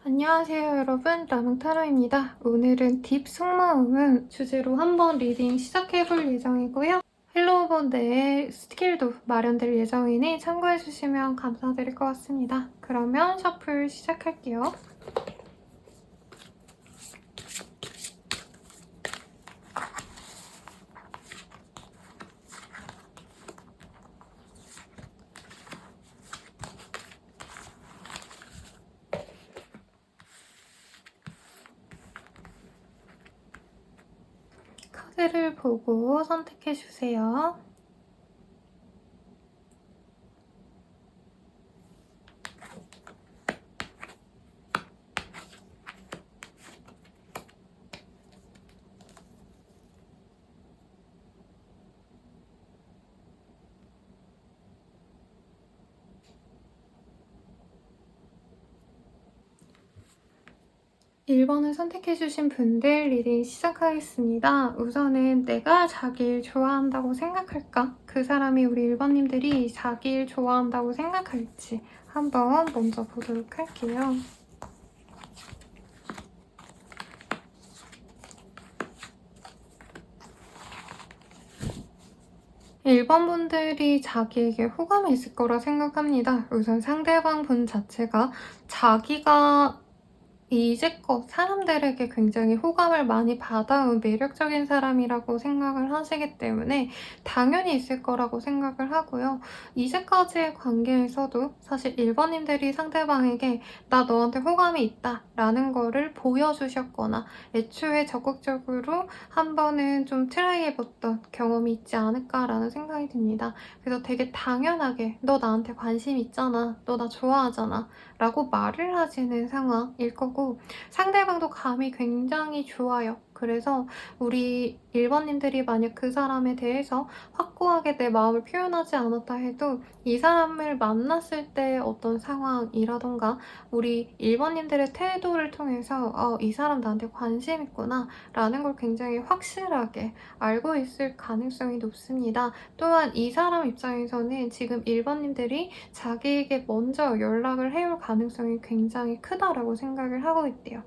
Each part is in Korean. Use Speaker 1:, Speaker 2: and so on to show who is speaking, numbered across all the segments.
Speaker 1: 안녕하세요 여러분, 라몽타로입니다. 오늘은 딥 속마음을 주제로 한번 리딩 시작해볼 예정이고요. 헬로우본 내에 스킬도 마련될 예정이니 참고해주시면 감사드릴 것 같습니다. 그러면 셔플 시작할게요. 카드를 보고 선택해주세요. (1번) 번을 선택해주신 분들 리딩 시작하겠습니다. 우선은 내가 자기를 좋아한다고 생각할까? 그 사람이 우리 1번님들이 자기를 좋아한다고 생각할지 한번 먼저 보도록 할게요. 1번 분들이 자기에게 호감이 있을 거라 생각합니다. 우선 상대방 분 자체가 자기가 이제껏 사람들에게 굉장히 호감을 많이 받아온 매력적인 사람이라고 생각을 하시기 때문에 당연히 있을 거라고 생각을 하고요. 이제까지의 관계에서도 사실 1번님들이 상대방에게 나 너한테 호감이 있다 라는 거를 보여주셨거나 애초에 적극적으로 한 번은 좀 트라이해봤던 경험이 있지 않을까라는 생각이 듭니다. 그래서 되게 당연하게 너 나한테 관심 있잖아, 너 나 좋아하잖아 라고 말을 하시는 상황일 거고, 상대방도 감이 굉장히 좋아요. 그래서 우리 1번님들이 만약 그 사람에 대해서 확고하게 내 마음을 표현하지 않았다 해도 이 사람을 만났을 때 어떤 상황이라던가 우리 1번님들의 태도를 통해서 이 사람 나한테 관심 있구나 라는 걸 굉장히 확실하게 알고 있을 가능성이 높습니다. 또한 이 사람 입장에서는 지금 1번님들이 자기에게 먼저 연락을 해올 가능성이 굉장히 크다라고 생각을 하고 있대요.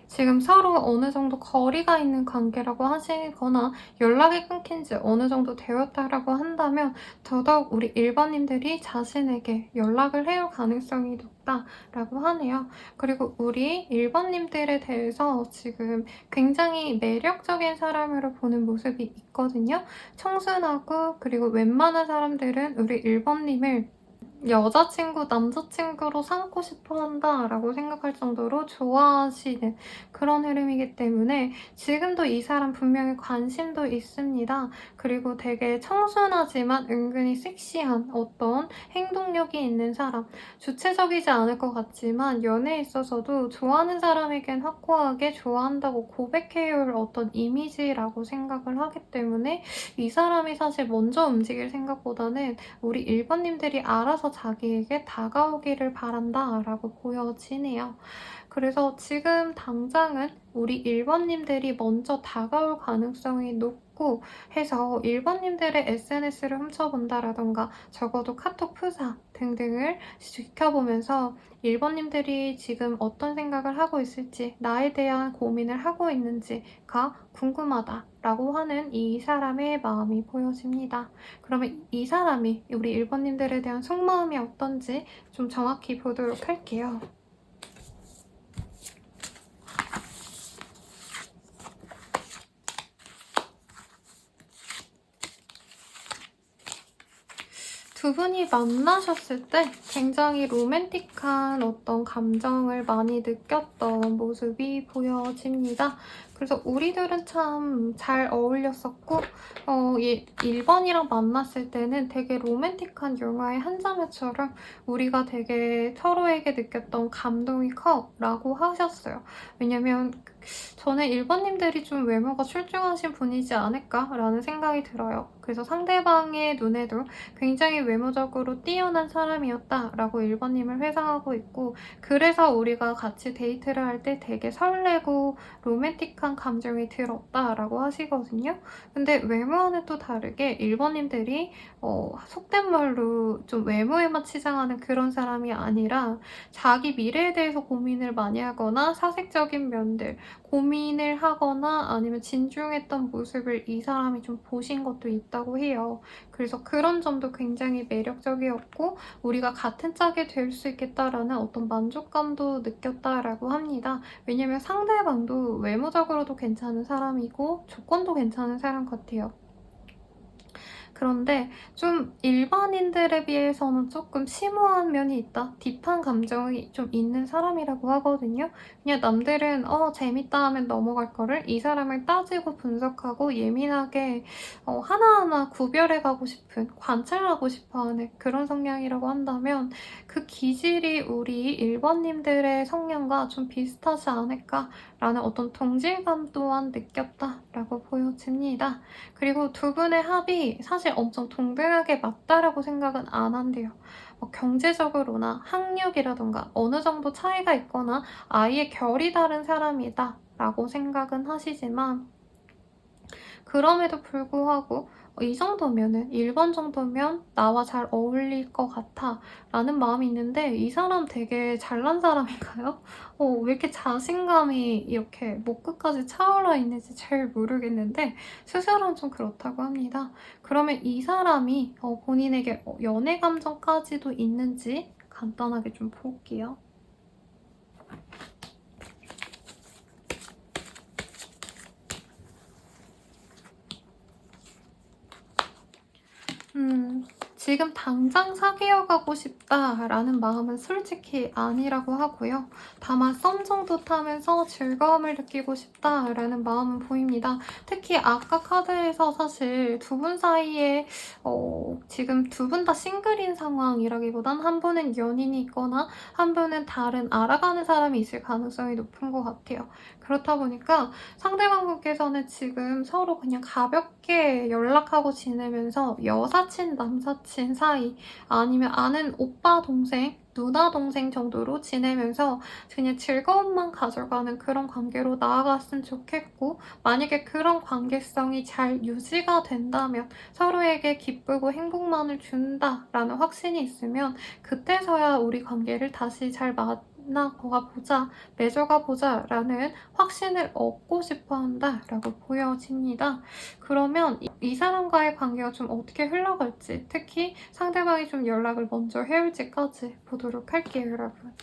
Speaker 1: 지금 서로 어느 정도 거리가 있는 관계라고 하시거나 연락이 끊긴 지 어느 정도 되었다라고 한다면 더더욱 우리 1번님들이 자신에게 연락을 해올 가능성이 높다라고 하네요. 그리고 우리 1번님들에 대해서 지금 굉장히 매력적인 사람으로 보는 모습이 있거든요. 청순하고, 그리고 웬만한 사람들은 우리 1번님을 여자친구, 남자친구로 삼고 싶어 한다라고 생각할 정도로 좋아하시는 그런 흐름이기 때문에 지금도 이 사람 분명히 관심도 있습니다. 그리고 되게 청순하지만 은근히 섹시한 어떤 행동력이 있는 사람, 주체적이지 않을 것 같지만 연애에 있어서도 좋아하는 사람에겐 확고하게 좋아한다고 고백해올 어떤 이미지라고 생각을 하기 때문에 이 사람이 사실 먼저 움직일 생각보다는 우리 1번님들이 알아서 자기에게 다가오기를 바란다 라고 보여지네요. 그래서 지금 당장은 우리 1번님들이 먼저 다가올 가능성이 높고 해서 1번님들의 SNS를 훔쳐본다라던가 적어도 카톡 프사 등등을 지켜보면서 1번님들이 지금 어떤 생각을 하고 있을지, 나에 대한 고민을 하고 있는지가 궁금하다라고 하는 이 사람의 마음이 보여집니다. 그러면 이 사람이 우리 1번님들에 대한 속마음이 어떤지 좀 정확히 보도록 할게요. 두 분이 만나셨을 때 굉장히 로맨틱한 어떤 감정을 많이 느꼈던 모습이 보여집니다. 그래서 우리들은 참 잘 어울렸었고 1번이랑 만났을 때는 되게 로맨틱한 영화의 한 장면처럼 우리가 되게 서로에게 느꼈던 감동이 커 라고 하셨어요. 왜냐면 저는 1번님들이 좀 외모가 출중하신 분이지 않을까라는 생각이 들어요. 그래서 상대방의 눈에도 굉장히 외모적으로 뛰어난 사람이었다라고 1번님을 회상하고 있고, 그래서 우리가 같이 데이트를 할 때 되게 설레고 로맨틱한 묵직한 감정이 들었다라고 하시거든요. 근데 외모와는 또 다르게 1번님들이 속된 말로 좀 외모에만 치장하는 그런 사람이 아니라 자기 미래에 대해서 고민을 많이 하거나 사색적인 면들, 고민을 하거나 아니면 진중했던 모습을 이 사람이 좀 보신 것도 있다고 해요. 그래서 그런 점도 굉장히 매력적이었고 우리가 같은 짝이 될 수 있겠다라는 어떤 만족감도 느꼈다라고 합니다. 왜냐면 상대방도 외모적으로도 괜찮은 사람이고 조건도 괜찮은 사람 같아요. 그런데 좀 일반인들에 비해서는 조금 심오한 면이 있다. 딥한 감정이 좀 있는 사람이라고 하거든요. 그냥 남들은 재밌다 하면 넘어갈 거를 이 사람을 따지고 분석하고 예민하게 하나하나 구별해 가고 싶은, 관찰하고 싶어하는 그런 성향이라고 한다면 그 기질이 우리 1번님들의 성향과 좀 비슷하지 않을까라는 어떤 동질감 또한 느꼈다라고 보여집니다. 그리고 두 분의 합이 사실 엄청 동등하게 맞다라고 생각은 안 한대요. 경제적으로나 학력이라던가 어느 정도 차이가 있거나 아예 결이 다른 사람이다 라고 생각은 하시지만 그럼에도 불구하고 이 정도면은 1번 정도면 나와 잘 어울릴 것 같아 라는 마음이 있는데 이 사람 되게 잘난 사람인가요? 왜 이렇게 자신감이 이렇게 목 끝까지 차올라 있는지 잘 모르겠는데 스스로는 좀 그렇다고 합니다. 그러면 이 사람이 본인에게 연애 감정까지도 있는지 간단하게 좀 볼게요. 지금 당장 사귀어 가고 싶다라는 마음은 솔직히 아니라고 하고요. 다만 썸 정도 타면서 즐거움을 느끼고 싶다라는 마음은 보입니다. 특히 아까 카드에서 사실 두 분 사이에 지금 두 분 다 싱글인 상황이라기보단 한 분은 연인이 있거나 한 분은 다른 알아가는 사람이 있을 가능성이 높은 것 같아요. 그렇다 보니까 상대방분께서는 지금 서로 그냥 가볍게 연락하고 지내면서 여사친, 남사친 사이 아니면 아는 오빠, 동생, 누나, 동생 정도로 지내면서 그냥 즐거움만 가져가는 그런 관계로 나아갔으면 좋겠고 만약에 그런 관계성이 잘 유지가 된다면 서로에게 기쁘고 행복만을 준다라는 확신이 있으면 그때서야 우리 관계를 다시 잘 만나가 보자, 맺어가 보자 라는 확신을 얻고 싶어 한다라고 보여집니다. 그러면 이 사람과의 관계가 좀 어떻게 흘러갈지, 특히 상대방이 좀 연락을 먼저 해올지까지 보도록 할게요, 여러분.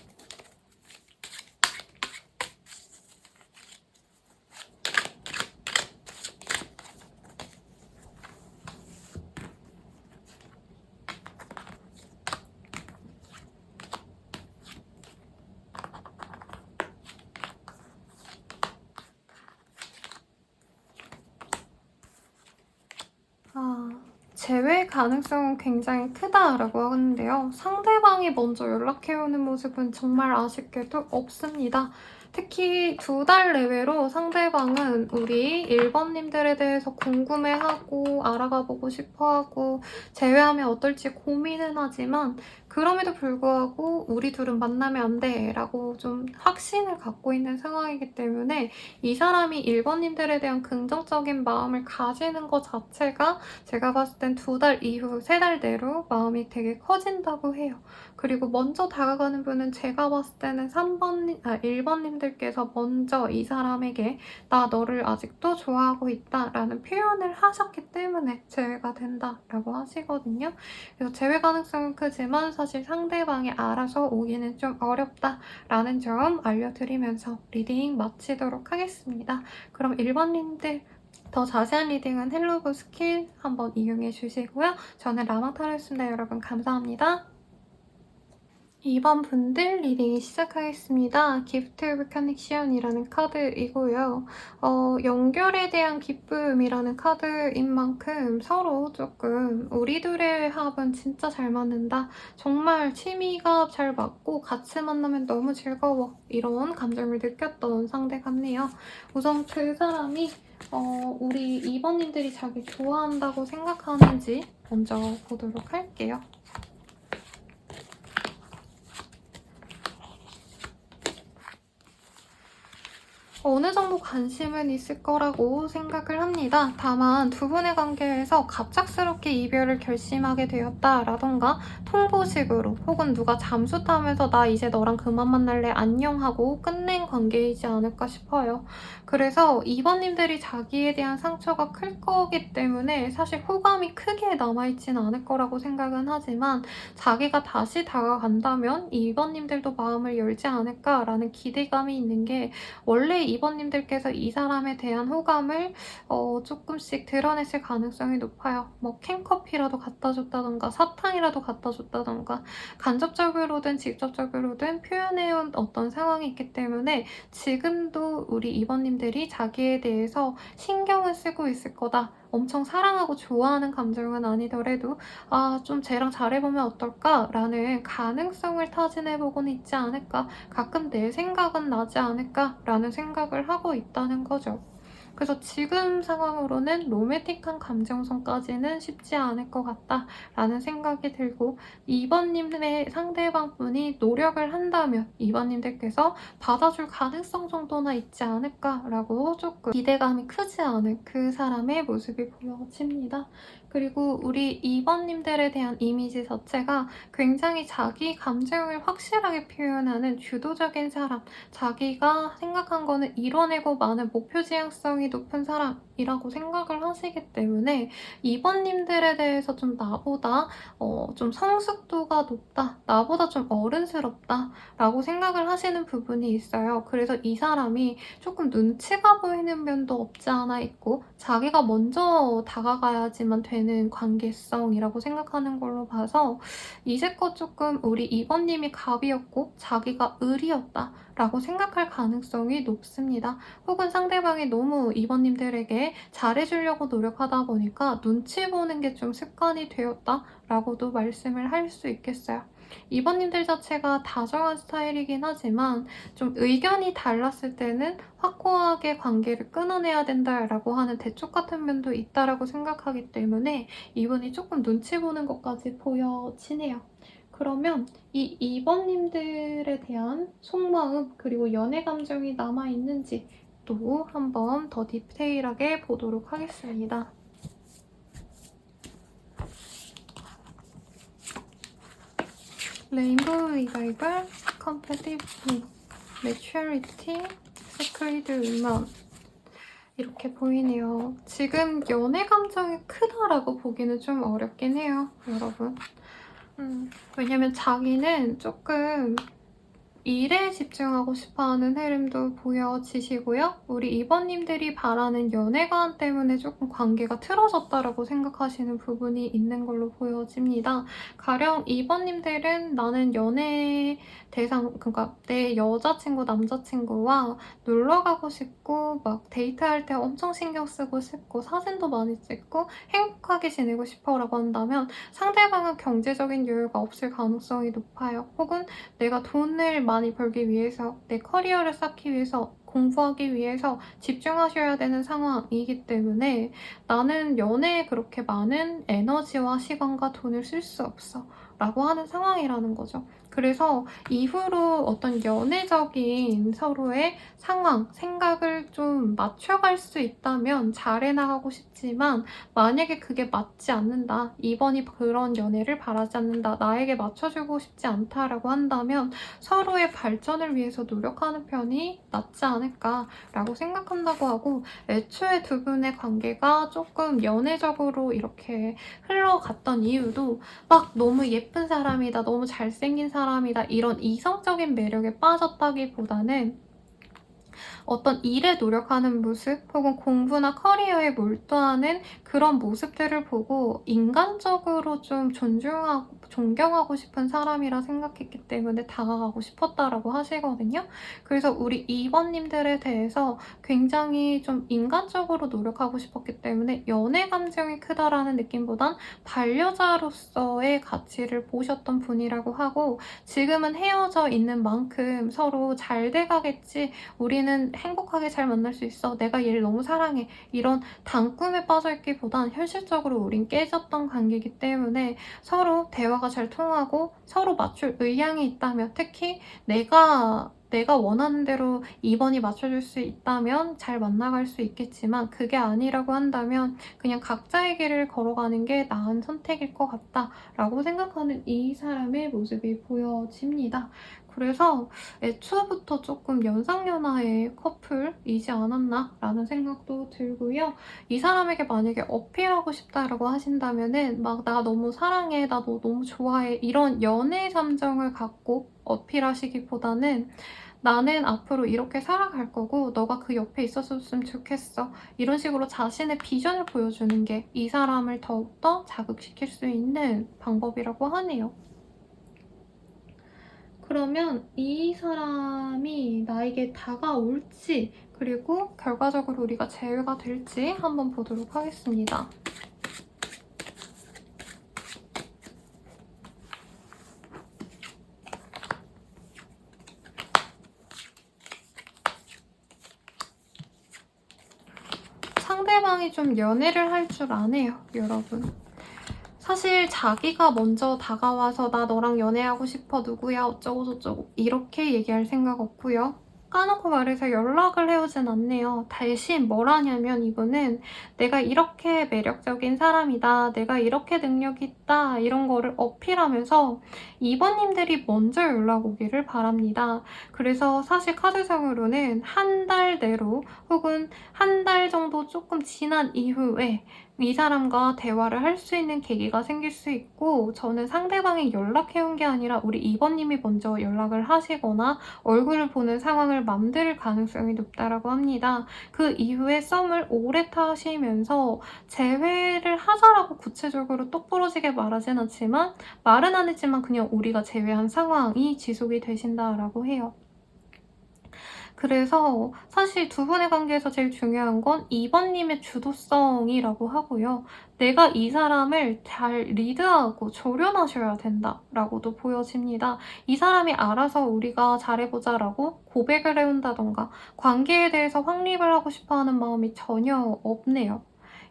Speaker 1: 재회 가능성은 굉장히 크다라고 하는데요. 상대방이 먼저 연락해오는 모습은 정말 아쉽게도 없습니다. 특히 2달 내외로 상대방은 우리 1번님들에 대해서 궁금해하고 알아가보고 싶어하고 재회하면 어떨지 고민은 하지만 그럼에도 불구하고 우리 둘은 만나면 안 돼 라고 좀 확신을 갖고 있는 상황이기 때문에 이 사람이 1번님들에 대한 긍정적인 마음을 가지는 것 자체가 제가 봤을 땐 2달 이후 3달 내로 마음이 되게 커진다고 해요. 그리고 먼저 다가가는 분은 제가 봤을 때는 1번님들께서 먼저 이 사람에게 나 너를 아직도 좋아하고 있다 라는 표현을 하셨기 때문에 재회가 된다라고 하시거든요. 그래서 재회 가능성은 크지만 사실 상대방이 알아서 오기는 좀 어렵다라는 점 알려드리면서 리딩 마치도록 하겠습니다. 그럼 1번님들 더 자세한 리딩은 헬로브 스킬 한번 이용해 주시고요. 저는 라망타로였습니다. 여러분 감사합니다. 2번 분들 리딩 시작하겠습니다. 기프트 오브 커넥션이라는 카드이고요. 연결에 대한 기쁨이라는 카드인 만큼 서로 조금 우리 둘의 합은 진짜 잘 맞는다. 정말 취미가 잘 맞고 같이 만나면 너무 즐거워. 이런 감정을 느꼈던 상대 같네요. 우선 그 사람이 우리 2번님들이 자기 좋아한다고 생각하는지 먼저 보도록 할게요. 어느 정도 관심은 있을 거라고 생각을 합니다. 다만 두 분의 관계에서 갑작스럽게 이별을 결심하게 되었다라던가 통보식으로 혹은 누가 잠수 타면서 나 이제 너랑 그만 만날래 안녕 하고 끝낸 관계이지 않을까 싶어요. 그래서 이번님들이 자기에 대한 상처가 클 거기 때문에 사실 호감이 크게 남아있지는 않을 거라고 생각은 하지만 자기가 다시 다가간다면 이번님들도 마음을 열지 않을까라는 기대감이 있는 게 원래 이번님들께서 이 사람에 대한 호감을 조금씩 드러내실 가능성이 높아요. 뭐 캔커피라도 갖다 줬다던가 사탕이라도 갖다 줬다던가 간접적으로든 직접적으로든 표현해온 어떤 상황이 있기 때문에 지금도 우리 이번님들이 자기에 대해서 신경을 쓰고 있을 거다. 엄청 사랑하고 좋아하는 감정은 아니더라도 좀 쟤랑 잘해보면 어떨까라는 가능성을 타진해보고는 있지 않을까. 가끔 내 생각은 나지 않을까라는 생각을 하고 있다는 거죠. 그래서 지금 상황으로는 로맨틱한 감정선까지는 쉽지 않을 것 같다라는 생각이 들고 2번님의 상대방분이 노력을 한다면 2번님들께서 받아줄 가능성 정도나 있지 않을까라고 조금 기대감이 크지 않은 그 사람의 모습이 보여집니다. 그리고 우리 2번님들에 대한 이미지 자체가 굉장히 자기 감정을 확실하게 표현하는 주도적인 사람, 자기가 생각한 거는 이뤄내고 마는 목표 지향성이 높은 사람이라고 생각을 하시기 때문에 2번님들에 대해서 좀 나보다 좀 성숙도가 높다, 나보다 좀 어른스럽다 라고 생각을 하시는 부분이 있어요. 그래서 이 사람이 조금 눈치가 보이는 면도 없지 않아 있고 자기가 먼저 다가가야지만 되는 관계성이라고 생각하는 걸로 봐서 이제껏 조금 우리 2번님이 갑이었고 자기가 을이었다 라고 생각할 가능성이 높습니다. 혹은 상대방이 너무 2번님들에게 잘해주려고 노력하다 보니까 눈치 보는 게 좀 습관이 되었다 라고도 말씀을 할 수 있겠어요. 2번님들 자체가 다정한 스타일이긴 하지만 좀 의견이 달랐을 때는 확고하게 관계를 끊어내야 된다라고 하는 대쪽 같은 면도 있다라고 생각하기 때문에 이분이 조금 눈치 보는 것까지 보여지네요. 그러면 이 2번님들에 대한 속마음 그리고 연애 감정이 남아있는지 또 한번 더 디테일하게 보도록 하겠습니다. 레인보우 리바이벌, 컴패티브, 매추리티, 세크리드 위먼 이렇게 보이네요. 지금 연애 감정이 크다라고 보기는 좀 어렵긴 해요, 여러분. 왜냐면 자기는 조금 일에 집중하고 싶어하는 흐름도 보여지시고요. 우리 이번님들이 바라는 연애관 때문에 조금 관계가 틀어졌다라고 생각하시는 부분이 있는 걸로 보여집니다. 가령 이번님들은 나는 연애 대상, 그러니까 내 여자친구, 남자친구와 놀러 가고 싶고 막 데이트할 때 엄청 신경 쓰고 싶고 사진도 많이 찍고 행복하게 지내고 싶어라고 한다면 상대방은 경제적인 여유가 없을 가능성이 높아요. 혹은 내가 돈을 많이 벌기 위해서 내 커리어를 쌓기 위해서 공부하기 위해서 집중하셔야 되는 상황이기 때문에 나는 연애에 그렇게 많은 에너지와 시간과 돈을 쓸 수 없어 라고 하는 상황이라는 거죠. 그래서 이후로 어떤 연애적인 서로의 상황, 생각을 좀 맞춰갈 수 있다면 잘해나가고 싶지만 만약에 그게 맞지 않는다, 이번이 그런 연애를 바라지 않는다, 나에게 맞춰주고 싶지 않다라고 한다면 서로의 발전을 위해서 노력하는 편이 낫지 않을까라고 생각한다고 하고 애초에 두 분의 관계가 조금 연애적으로 이렇게 흘러갔던 이유도 막 너무 예쁜 사람이다, 너무 잘생긴 사람이다 이런 이성적인 매력에 빠졌다기보다는 어떤 일에 노력하는 모습 혹은 공부나 커리어에 몰두하는 그런 모습들을 보고 인간적으로 좀 존경하고 싶은 사람이라 생각했기 때문에 다가가고 싶었다라고 하시거든요. 그래서 우리 2번님들에 대해서 굉장히 좀 인간적으로 노력하고 싶었기 때문에 연애 감정이 크다라는 느낌보단 반려자로서의 가치를 보셨던 분이라고 하고 지금은 헤어져 있는 만큼 서로 잘 돼가겠지, 우리는 행복하게 잘 만날 수 있어, 내가 얘를 너무 사랑해, 이런 단꿈에 빠져있기보단 현실적으로 우린 깨졌던 관계이기 때문에 서로 대화가 잘 통하고 서로 맞출 의향이 있다면, 특히 내가 내가 원하는 대로 2번이 맞춰줄 수 있다면 잘 만나갈 수 있겠지만 그게 아니라고 한다면 그냥 각자의 길을 걸어가는 게 나은 선택일 것 같다라고 생각하는 이 사람의 모습이 보여집니다. 그래서 애초부터 조금 연상연하의 커플이지 않았나라는 생각도 들고요. 이 사람에게 만약에 어필하고 싶다라고 하신다면은 막 나 너무 사랑해, 나 너 너무 좋아해 이런 연애 감정을 갖고 어필하시기보다는 나는 앞으로 이렇게 살아갈 거고 너가 그 옆에 있었으면 좋겠어. 이런 식으로 자신의 비전을 보여주는 게 이 사람을 더욱더 자극시킬 수 있는 방법이라고 하네요. 그러면 이 사람이 나에게 다가올지 그리고 결과적으로 우리가 제외가 될지 한번 보도록 하겠습니다. 상대방이 좀 연애를 할 줄 아네요, 여러분. 사실 자기가 먼저 다가와서 나 너랑 연애하고 싶어, 누구야, 어쩌고저쩌고 이렇게 얘기할 생각 없고요. 까놓고 말해서 연락을 해오진 않네요. 대신 뭘 하냐면 이분은 내가 이렇게 매력적인 사람이다, 내가 이렇게 능력이 있다 이런 거를 어필하면서 2번님들이 먼저 연락 오기를 바랍니다. 그래서 사실 카드상으로는 한 달 내로 혹은 한 달 정도 조금 지난 이후에 이 사람과 대화를 할 수 있는 계기가 생길 수 있고 저는 상대방이 연락해온 게 아니라 우리 2번님이 먼저 연락을 하시거나 얼굴을 보는 상황을 만들 가능성이 높다라고 합니다. 그 이후에 썸을 오래 타시면서 재회를 하자라고 구체적으로 똑부러지게 말하진 않지만 말은 안 했지만 그냥 우리가 재회한 상황이 지속이 되신다라고 해요. 그래서 사실 두 분의 관계에서 제일 중요한 건 2번님의 주도성이라고 하고요. 내가 이 사람을 잘 리드하고 조련하셔야 된다라고도 보여집니다. 이 사람이 알아서 우리가 잘해보자라고 고백을 해온다던가 관계에 대해서 확립을 하고 싶어하는 마음이 전혀 없네요.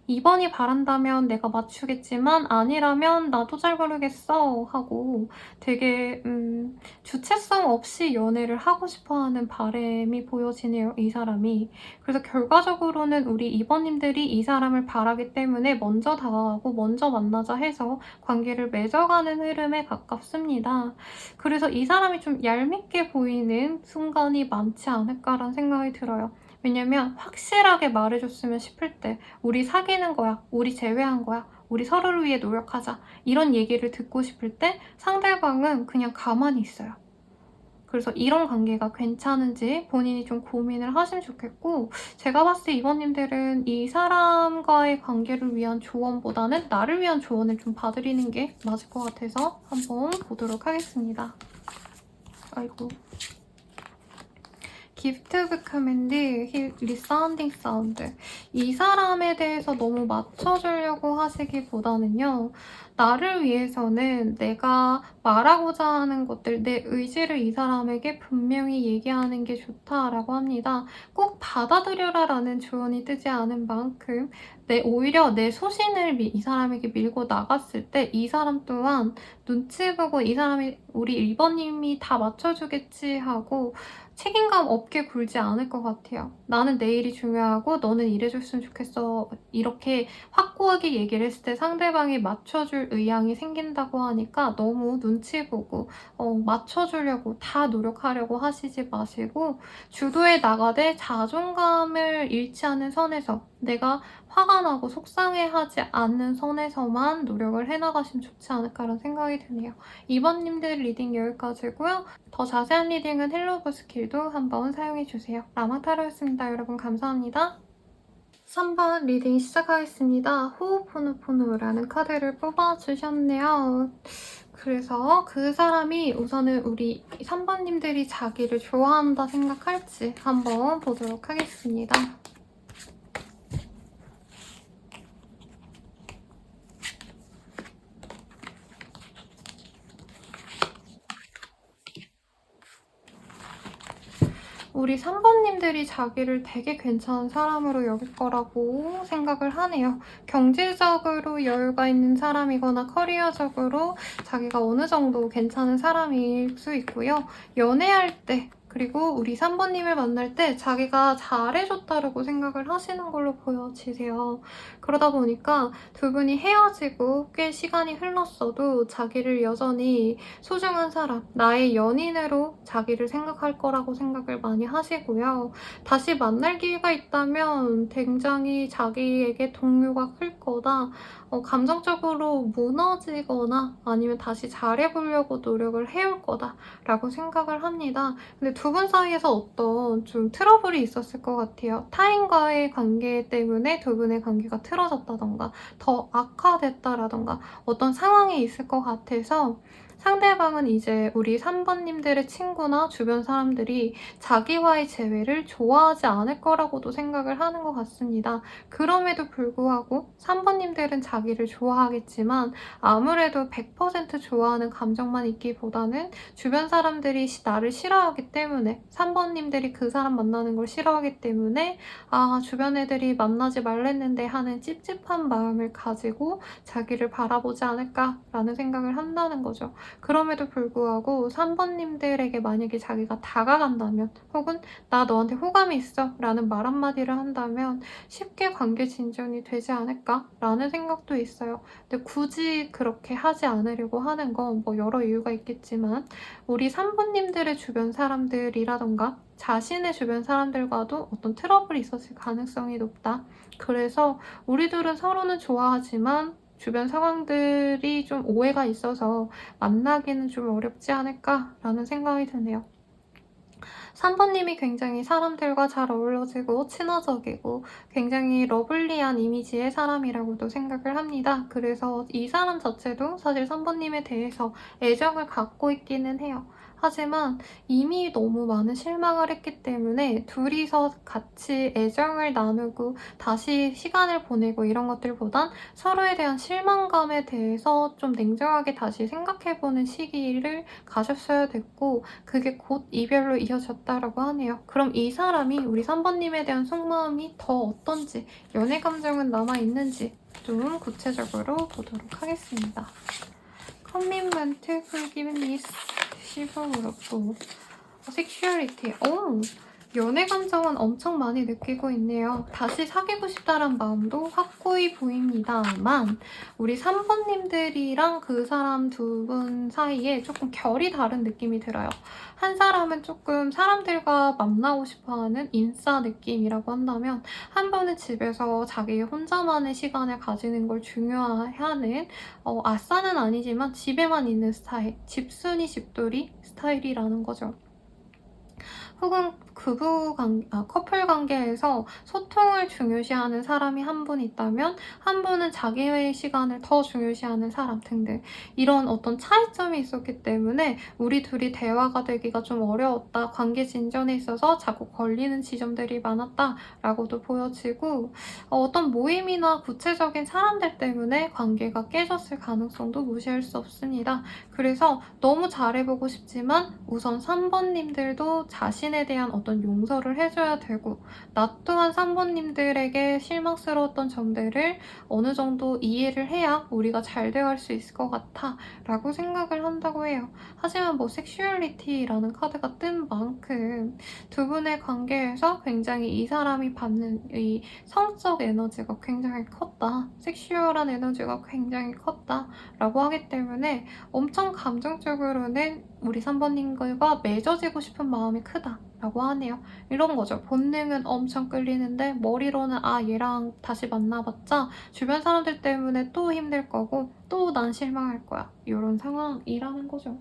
Speaker 1: 2번이 바란다면 내가 맞추겠지만 아니라면 나도 잘 모르겠어 하고 되게 주체성 없이 연애를 하고 싶어하는 바람이 보여지네요, 이 사람이. 그래서 결과적으로는 우리 2번님들이 이 사람을 바라기 때문에 먼저 다가가고 먼저 만나자 해서 관계를 맺어가는 흐름에 가깝습니다. 그래서 이 사람이 좀 얄밉게 보이는 순간이 많지 않을까라는 생각이 들어요. 왜냐면 확실하게 말해줬으면 싶을 때 우리 사귀는 거야, 우리 재회한 거야, 우리 서로를 위해 노력하자 이런 얘기를 듣고 싶을 때 상대방은 그냥 가만히 있어요. 그래서 이런 관계가 괜찮은지 본인이 좀 고민을 하시면 좋겠고 제가 봤을 때 이번님들은 이 사람과의 관계를 위한 조언보다는 나를 위한 조언을 좀 봐드리는 게 맞을 것 같아서 한번 보도록 하겠습니다. 아이고. 기프트 오브 커맨드, 리사운딩 사운드. 이 사람에 대해서 너무 맞춰주려고 하시기보다는요. 나를 위해서는 내가 말하고자 하는 것들, 내 의지를 이 사람에게 분명히 얘기하는 게 좋다라고 합니다. 꼭 받아들여라 라는 조언이 뜨지 않은 만큼 오히려 내 소신을 이 사람에게 밀고 나갔을 때 이 사람 또한 눈치 보고 이 사람이 우리 1번님이 다 맞춰주겠지 하고 책임감 없게 굴지 않을 것 같아요. 나는 내 일이 중요하고 너는 이래줬으면 좋겠어. 이렇게 확고하게 얘기를 했을 때 상대방이 맞춰줄 의향이 생긴다고 하니까 너무 눈치 보고 맞춰주려고 다 노력하려고 하시지 마시고 주도에 나가되 자존감을 잃지 않는 선에서 내가 화가 나고 속상해하지 않는 선에서만 노력을 해나가시면 좋지 않을까라는 생각이 드네요. 이번님들 리딩 여기까지고요. 더 자세한 리딩은 헬로브 스킬도 한번 사용해주세요. 라마타로였습니다. 여러분 감사합니다. 3번 리딩 시작하겠습니다. 호우포노포노라는 카드를 뽑아주셨네요. 그래서 그 사람이 우선은 우리 3번님들이 자기를 좋아한다 생각할지 한번 보도록 하겠습니다. 우리 3번님들이 자기를 되게 괜찮은 사람으로 여길 거라고 생각을 하네요. 경제적으로 여유가 있는 사람이거나 커리어적으로 자기가 어느 정도 괜찮은 사람일 수 있고요. 연애할 때 그리고 우리 3번님을 만날 때 자기가 잘해줬다라고 생각을 하시는 걸로 보여지세요. 그러다 보니까 두 분이 헤어지고 꽤 시간이 흘렀어도 자기를 여전히 소중한 사람, 나의 연인으로 자기를 생각할 거라고 생각을 많이 하시고요. 다시 만날 기회가 있다면 굉장히 자기에게 동요가 클 거다. 감정적으로 무너지거나 아니면 다시 잘해보려고 노력을 해올 거다라고 생각을 합니다. 근데 두 분 사이에서 어떤 좀 트러블이 있었을 것 같아요. 타인과의 관계 때문에 두 분의 관계가 틀어졌다던가 더 악화됐다라던가 어떤 상황이 있을 것 같아서 상대방은 이제 우리 3번님들의 친구나 주변 사람들이 자기와의 재회를 좋아하지 않을 거라고도 생각을 하는 것 같습니다. 그럼에도 불구하고 3번님들은 자기를 좋아하겠지만 아무래도 100% 좋아하는 감정만 있기보다는 주변 사람들이 나를 싫어하기 때문에 3번님들이 그 사람 만나는 걸 싫어하기 때문에 아 주변 애들이 만나지 말랬는데 하는 찝찝한 마음을 가지고 자기를 바라보지 않을까라는 생각을 한다는 거죠. 그럼에도 불구하고 3번님들에게 만약에 자기가 다가간다면 혹은 나 너한테 호감이 있어 라는 말 한마디를 한다면 쉽게 관계 진전이 되지 않을까라는 생각도 있어요. 근데 굳이 그렇게 하지 않으려고 하는 건 뭐 여러 이유가 있겠지만 우리 3번님들의 주변 사람들이라던가 자신의 주변 사람들과도 어떤 트러블이 있었을 가능성이 높다. 그래서 우리 둘은 서로는 좋아하지만 주변 상황들이 좀 오해가 있어서 만나기는 좀 어렵지 않을까라는 생각이 드네요. 3번님이 굉장히 사람들과 잘 어울려지고 친화적이고 굉장히 러블리한 이미지의 사람이라고도 생각을 합니다. 그래서 이 사람 자체도 사실 3번님에 대해서 애정을 갖고 있기는 해요. 하지만 이미 너무 많은 실망을 했기 때문에 둘이서 같이 애정을 나누고 다시 시간을 보내고 이런 것들보단 서로에 대한 실망감에 대해서 좀 냉정하게 다시 생각해보는 시기를 가졌어야 됐고 그게 곧 이별로 이어졌다라고 하네요. 그럼 이 사람이 우리 3번님에 대한 속마음이 더 어떤지, 연애 감정은 남아있는지 좀 구체적으로 보도록 하겠습니다. 커밋먼트, forgiveness, 실버그룹, 섹슈얼리티. 연애 감정은 엄청 많이 느끼고 있네요. 다시 사귀고 싶다란 마음도 확고히 보입니다만 우리 3번님들이랑 그 사람 두 분 사이에 조금 결이 다른 느낌이 들어요. 한 사람은 조금 사람들과 만나고 싶어하는 인싸 느낌이라고 한다면 한 분은 집에서 자기 혼자만의 시간을 가지는 걸 중요해하는 아싸는 아니지만 집에만 있는 스타일, 집순이 집돌이 스타일이라는 거죠. 혹은 커플 관계에서 소통을 중요시하는 사람이 한 분 있다면 한 분은 자기의 시간을 더 중요시하는 사람 등등 이런 어떤 차이점이 있었기 때문에 우리 둘이 대화가 되기가 좀 어려웠다. 관계 진전에 있어서 자꾸 걸리는 지점들이 많았다라고도 보여지고 어떤 모임이나 구체적인 사람들 때문에 관계가 깨졌을 가능성도 무시할 수 없습니다. 그래서 너무 잘해보고 싶지만 우선 3번님들도 자신에 대한 어떤 용서를 해줘야 되고 나 또한 3번님들에게 실망스러웠던 점들을 어느 정도 이해를 해야 우리가 잘 돼갈 수 있을 것 같아 라고 생각을 한다고 해요. 하지만 뭐 섹슈얼리티라는 카드가 뜬 만큼 두 분의 관계에서 굉장히 이 사람이 받는 이 성적 에너지가 굉장히 컸다. 섹슈얼한 에너지가 굉장히 컸다 라고 하기 때문에 엄청 감정적으로는 우리 3번님과 맺어지고 싶은 마음이 크다라고 하네요. 이런 거죠. 본능은 엄청 끌리는데 머리로는 아 얘랑 다시 만나봤자 주변 사람들 때문에 또 힘들 거고 또 난 실망할 거야. 이런 상황이라는 거죠.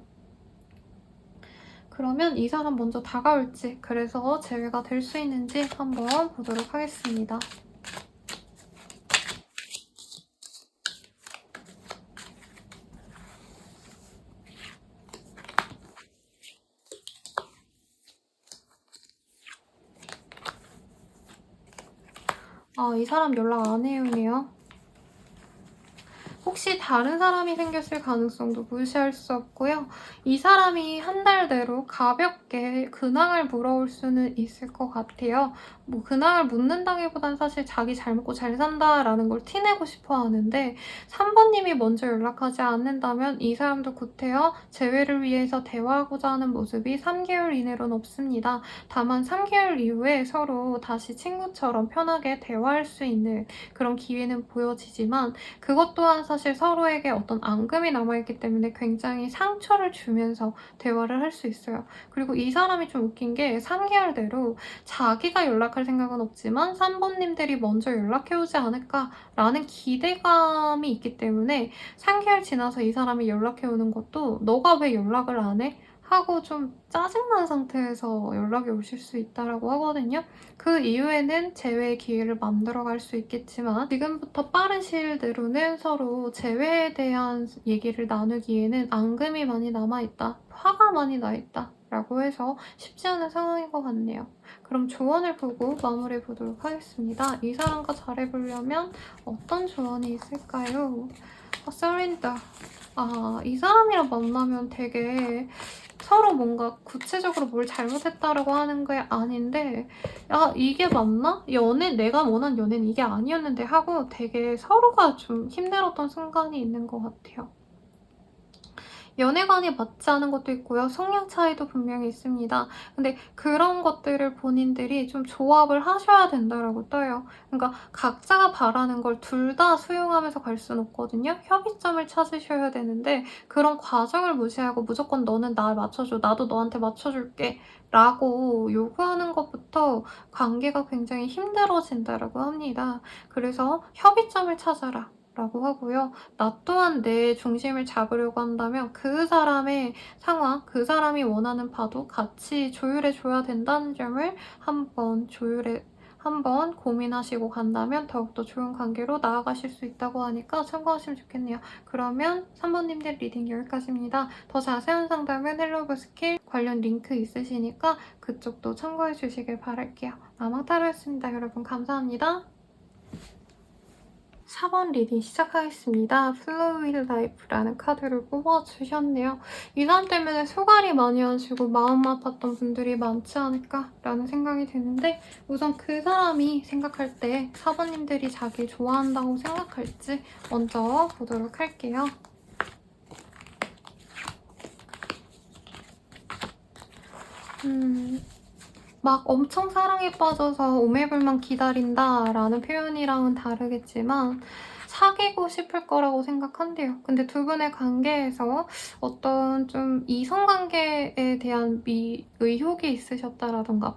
Speaker 1: 그러면 이 사람 먼저 다가올지 그래서 재회가 될 수 있는지 한번 보도록 하겠습니다. 이 사람 연락 안 해오네요. 혹시 다른 사람이 생겼을 가능성도 무시할 수 없고요. 이 사람이 한 달내로 가볍게 근황을 물어올 수는 있을 것 같아요. 뭐 근황을 묻는다기보단 사실 자기 잘 먹고 잘 산다라는 걸 티내고 싶어 하는데 3번님이 먼저 연락하지 않는다면 이 사람도 구태여 재회를 위해서 대화하고자 하는 모습이 3개월 이내로는 없습니다. 다만 3개월 이후에 서로 다시 친구처럼 편하게 대화할 수 있는 그런 기회는 보여지지만 그것 또한 사실 서로에게 어떤 앙금이 남아있기 때문에 굉장히 상처를 주면서 대화를 할 수 있어요. 그리고 이 사람이 좀 웃긴 게 3개월 내로 자기가 연락할 생각은 없지만 3번님들이 먼저 연락해오지 않을까라는 기대감이 있기 때문에 3개월 지나서 이 사람이 연락해오는 것도 너가 왜 연락을 안 해? 하고 좀 짜증난 상태에서 연락이 오실 수 있다고 하거든요. 그 이후에는 재회의 기회를 만들어갈 수 있겠지만 지금부터 빠른 시일 내로는 서로 재회에 대한 얘기를 나누기에는 앙금이 많이 남아있다, 화가 많이 나있다 라고 해서 쉽지 않은 상황인 것 같네요. 그럼 조언을 보고 마무리해 보도록 하겠습니다. 이 사람과 잘해보려면 어떤 조언이 있을까요? surrender. 이 사람이랑 만나면 되게 서로 뭔가 구체적으로 뭘 잘못했다라고 하는 게 아닌데 이게 맞나? 내가 원한 연애는 이게 아니었는데 하고 되게 서로가 좀 힘들었던 순간이 있는 것 같아요. 연애관이 맞지 않은 것도 있고요. 성향 차이도 분명히 있습니다. 근데 그런 것들을 본인들이 좀 조합을 하셔야 된다라고 떠요. 그러니까 각자가 바라는 걸 둘 다 수용하면서 갈 수는 없거든요. 협의점을 찾으셔야 되는데 그런 과정을 무시하고 무조건 너는 날 맞춰줘, 나도 너한테 맞춰줄게 라고 요구하는 것부터 관계가 굉장히 힘들어진다라고 합니다. 그래서 협의점을 찾아라 라고 하고요. 나 또한 내 중심을 잡으려고 한다면 그 사람의 상황, 그 사람이 원하는 바도 같이 조율해줘야 된다는 점을 한번 고민하시고 간다면 더욱더 좋은 관계로 나아가실 수 있다고 하니까 참고하시면 좋겠네요. 그러면 3번님들 리딩 여기까지입니다. 더 자세한 상담은 헬로브 스킬 관련 링크 있으시니까 그쪽도 참고해 주시길 바랄게요. 마망타로였습니다. 여러분 감사합니다. 4번 리딩 시작하겠습니다. 플로우 윌 라이프라는 카드를 뽑아주셨네요. 이 사람 때문에 소갈이 많이 하시고 마음 아팠던 분들이 많지 않을까라는 생각이 드는데 우선 그 사람이 생각할 때 4번님들이 자기 좋아한다고 생각할지 먼저 보도록 할게요. 막 엄청 사랑에 빠져서 오매불만 기다린다라는 표현이랑은 다르겠지만 사귀고 싶을 거라고 생각한대요. 근데 두 분의 관계에서 어떤 좀 이성관계에 대한 의혹이 있으셨다라던가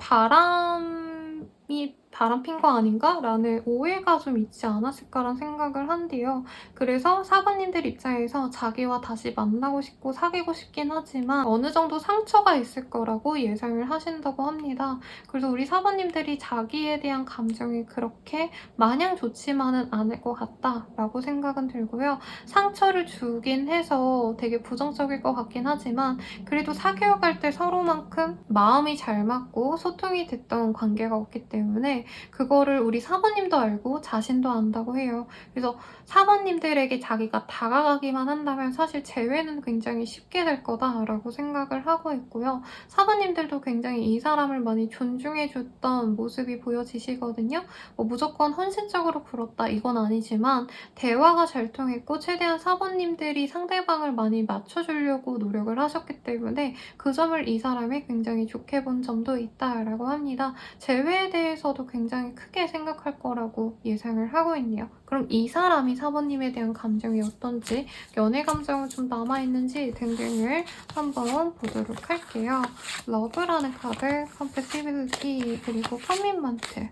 Speaker 1: 바람핀 거 아닌가? 라는 오해가 좀 있지 않았을까라는 생각을 한대요. 그래서 4번님들 입장에서 자기와 다시 만나고 싶고 사귀고 싶긴 하지만 어느 정도 상처가 있을 거라고 예상을 하신다고 합니다. 그래서 우리 4번님들이 자기에 대한 감정이 그렇게 마냥 좋지만은 않을 것 같다라고 생각은 들고요. 상처를 주긴 해서 되게 부정적일 것 같긴 하지만 그래도 사귀어갈 때 서로만큼 마음이 잘 맞고 소통이 됐던 관계가 없기 때문에 그거를 우리 4번님도 알고 자신도 안다고 해요. 그래서 4번님들에게 자기가 다가가기만 한다면 사실 재회는 굉장히 쉽게 될 거다라고 생각을 하고 있고요. 4번님들도 굉장히 이 사람을 많이 존중해줬던 모습이 보여지시거든요. 뭐 무조건 헌신적으로 굴었다 이건 아니지만 대화가 잘 통했고 최대한 4번님들이 상대방을 많이 맞춰주려고 노력을 하셨기 때문에 그 점을 이 사람이 굉장히 좋게 본 점도 있다라고 합니다. 재회에 대해서도 굉장히 크게 생각할 거라고 예상을 하고 있네요. 그럼 이 사람이 4번님에 대한 감정이 어떤지, 연애 감정은 좀 남아있는지 등등을 한번 보도록 할게요. 러브라는 카드, 컴패티빌리티, 그리고 커밋먼트.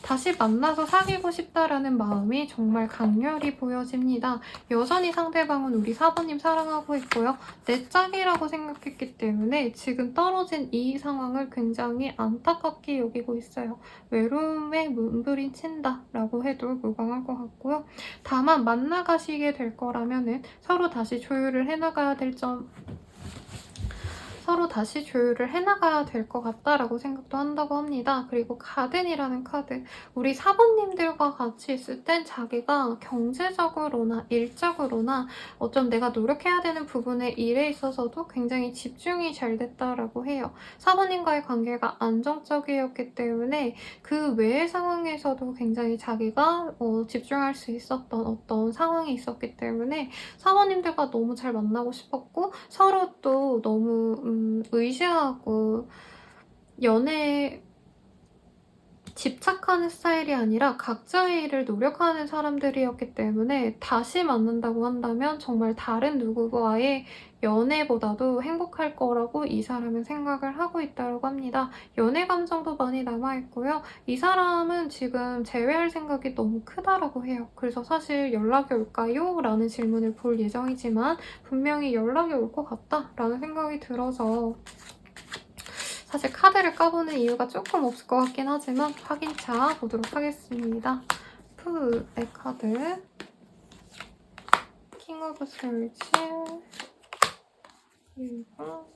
Speaker 1: 다시 만나서 사귀고 싶다라는 마음이 정말 강렬히 보여집니다. 여전히 상대방은 우리 4번님 사랑하고 있고요. 내 짝이라고 생각했기 때문에 지금 떨어진 이 상황을 굉장히 안타깝게 여기고 있어요. 외로움에 문부린친다 라고 해도 무방할 것 같고요. 다만 만나가시게 될 거라면 서로 다시 조율을 해나가야 될 점 서로 다시 조율을 해나가야 될 것 같다라고 생각도 한다고 합니다. 그리고 가든이라는 카드. 우리 사부님들과 같이 있을 땐 자기가 경제적으로나 일적으로나 어쩜 내가 노력해야 되는 부분의 일에 있어서도 굉장히 집중이 잘 됐다라고 해요. 사부님과의 관계가 안정적이었기 때문에 그 외의 상황에서도 굉장히 자기가 집중할 수 있었던 어떤 상황이 있었기 때문에 사모님들과 너무 잘 만나고 싶었고 서로 또 너무 의지하고 연애에 집착하는 스타일이 아니라 각자의 일을 노력하는 사람들이었기 때문에 다시 만난다고 한다면 정말 다른 누구와의 연애보다도 행복할 거라고 이 사람은 생각을 하고 있다고 합니다. 연애 감정도 많이 남아있고요. 이 사람은 지금 재회할 생각이 너무 크다라고 해요. 그래서 사실 연락이 올까요? 라는 질문을 볼 예정이지만 분명히 연락이 올 것 같다라는 생각이 들어서 사실 카드를 까보는 이유가 조금 없을 것 같긴 하지만 확인차 보도록 하겠습니다. 풀의 카드, 킹 오브 스월즈, 그리고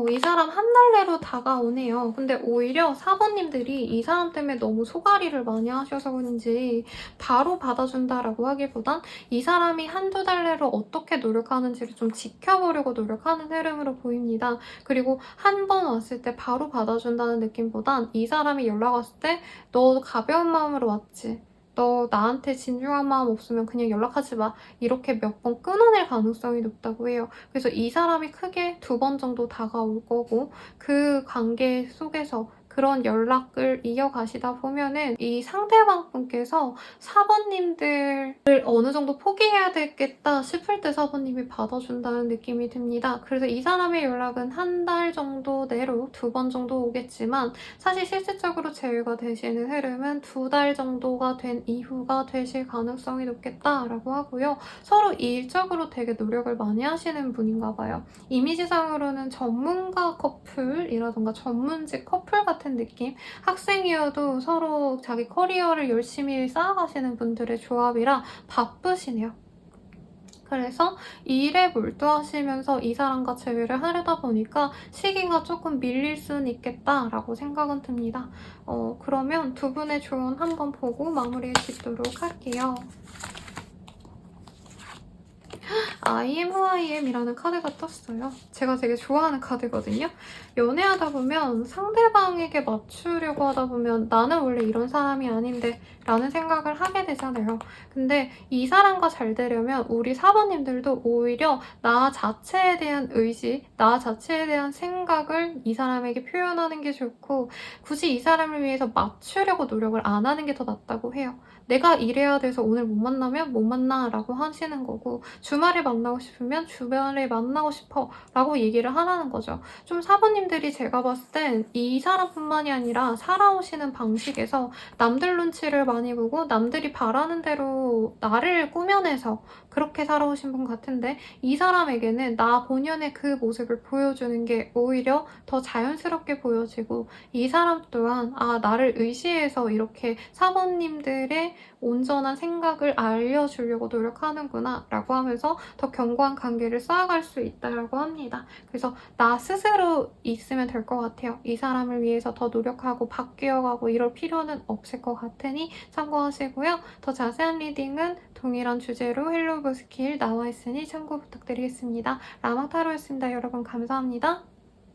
Speaker 1: 이 사람 한 달 내로 다가오네요. 근데 오히려 사부님들이 이 사람 때문에 너무 소가리를 많이 하셔서 그런지 바로 받아준다라고 하기보단 이 사람이 한두 달 내로 어떻게 노력하는지를 좀 지켜보려고 노력하는 흐름으로 보입니다. 그리고 한 번 왔을 때 바로 받아준다는 느낌보단 이 사람이 연락 왔을 때 너 가벼운 마음으로 왔지? 너 나한테 진중한 마음 없으면 그냥 연락하지 마. 이렇게 몇 번 끊어낼 가능성이 높다고 해요. 그래서 이 사람이 크게 2번 정도 다가올 거고 그 관계 속에서 그런 연락을 이어가시다 보면은 이 상대방 분께서 사번님들을 어느 정도 포기해야 되겠다 싶을 때 사번님이 받아준다는 느낌이 듭니다. 그래서 이 사람의 연락은 한 달 정도 내로 2번 정도 오겠지만 사실 실질적으로 제외가 되시는 흐름은 2달 정도가 된 이후가 되실 가능성이 높겠다라고 하고요. 서로 일적으로 되게 노력을 많이 하시는 분인가 봐요. 이미지상으로는 전문가 커플이라던가 전문직 커플 같은 느낌? 학생이어도 서로 자기 커리어를 열심히 쌓아가시는 분들의 조합이라 바쁘시네요. 그래서 일에 몰두하시면서 이 사람과 재회를 하려다 보니까 시기가 조금 밀릴 수는 있겠다라고 생각은 듭니다. 그러면 두 분의 조언 한번 보고 마무리 짓도록 할게요. I am who I am이라는 카드가 떴어요. 제가 되게 좋아하는 카드거든요. 연애하다 보면 상대방에게 맞추려고 하다 보면 나는 원래 이런 사람이 아닌데 라는 생각을 하게 되잖아요. 근데 이 사람과 잘 되려면 우리 사부님들도 오히려 나 자체에 대한 의지, 나 자체에 대한 생각을 이 사람에게 표현하는 게 좋고 굳이 이 사람을 위해서 맞추려고 노력을 안 하는 게 더 낫다고 해요. 내가 이래야 돼서 오늘 못 만나면 못 만나 라고 하시는 거고 주말에 만나고 싶으면 주말에 만나고 싶어 라고 얘기를 하라는 거죠. 좀 사부님들이 제가 봤을 땐 이 사람뿐만이 아니라 살아오시는 방식에서 남들 눈치를 많이 보고 남들이 바라는 대로 나를 꾸며내서 그렇게 살아오신 분 같은데 이 사람에게는 나 본연의 그 모습을 보여주는 게 오히려 더 자연스럽게 보여지고 이 사람 또한 나를 의지해서 이렇게 사부님들의 온전한 생각을 알려주려고 노력하는구나 라고 하면서 더 견고한 관계를 쌓아갈 수 있다고 합니다. 그래서 나 스스로 있으면 될 것 같아요. 이 사람을 위해서 더 노력하고 바뀌어가고 이럴 필요는 없을 것 같으니 참고하시고요. 더 자세한 리딩은 동일한 주제로 헬로우 스킬 나와 있으니 참고 부탁드리겠습니다. 라마타로였습니다. 여러분 감사합니다.